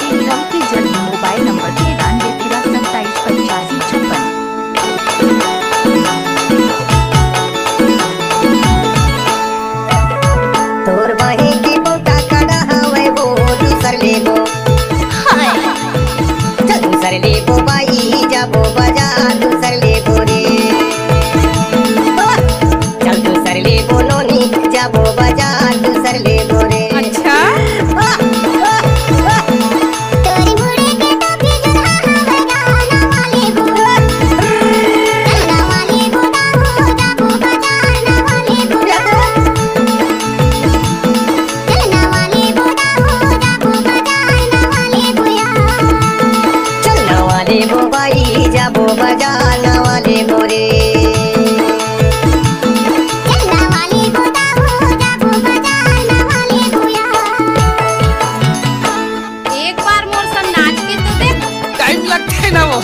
Hero की जड़ी mobile number 93 13 27 85 56। तोर बही की बोटा कड़ा हवे वो दूसर लेबो चल दूसर लेबो बाई जाबो बाजार दूसर लेबो रे चल दूसर लेबो नोनी जाबो बाजार दूसर लेबो रे। अच्छा तोरी मुड़े के तो फिर हवे गाना वाले गो गाना वाले गो जाबो बाजार ना वाले गो गाना वाले गो जाबो बाजार ना वाले गो या चल ना वाले बो बाई जाबो बाजार ना वाले बो रे। गाना वाले गो जाबो बाजार ना वाले गो या एक बार मोर संग नाच के तो देख। टाइम लगता है ना वो।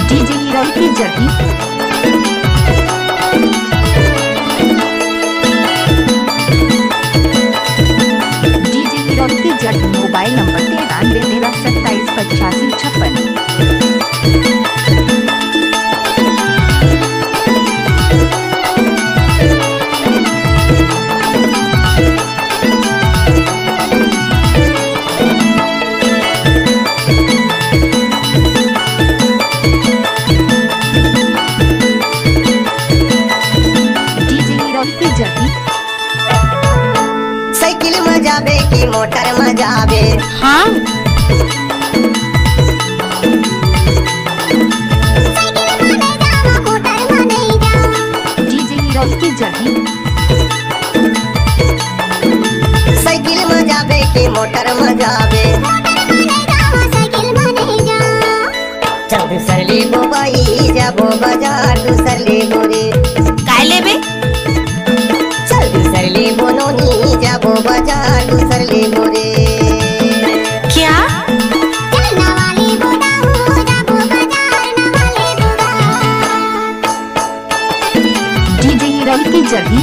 डीजे हीरो की जड़ी डीजे हीरो की जड़ी मोबाइल नंबर 93 13 27 85 56। डीजे हीरो की जड़ी साइकिल में जाबे की मोटर में जाबे हाँ मोटर में नहीं जा डीजे हीरो की जड़ी साइकिल में जाबे की मोटर में जाबे साइकिल में नहीं जा चल दूसर लेबो बाई जाबो बाजार दूसर लेबो रे। काय लेबे? चल दूसर लेबो नोनी जाबो बाजार दूसर लेबो रे। क्या? गाना वाले गो जाबो बाजार ना वाले गो डीजे हीरो की जड़ी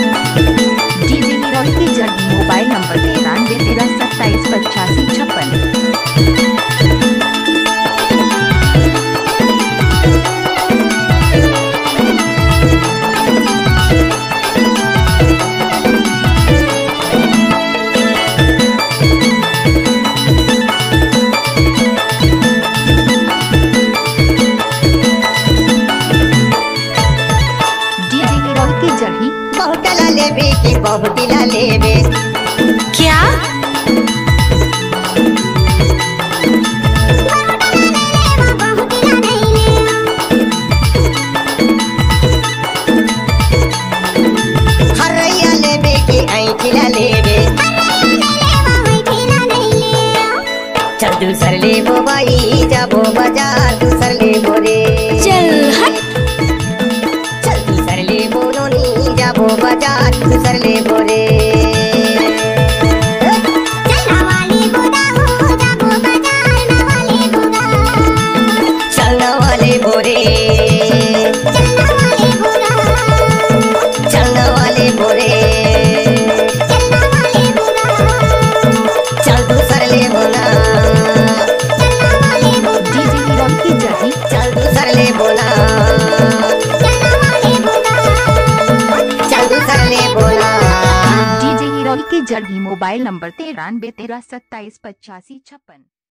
डीजे हीरो की जड़ी मोबाइल नंबर 93 13 27 85 56। डीजे हीरो की जड़ी बहुतला लेबे की बहुतिला लेबे क्या? बहुतिला नहीं ले हरैया लेबे की ऐठिला लेबे ठेला नहीं ले चल दूसर लेबो बाई जाबो बाजार दूसर लेबो रे। चल हट। चल दूसर लेबो नोनी जाबो बाजार दूसर लेबो रे। गाना वाले गो जाबो बाजार ना वाले गो चलना वाले बोरे गाना वाले गो चलना वाले बोरे गाना वाले गो चल दूसर लेबो ना गाना वाले गो डीजे हीरो की जड़ी चल दूसर लेबो ना गाना वाले गो चल दूसर लेबो ना। डीजे हीरो की जड़ी मोबाइल नंबर 93 13 27 85 56।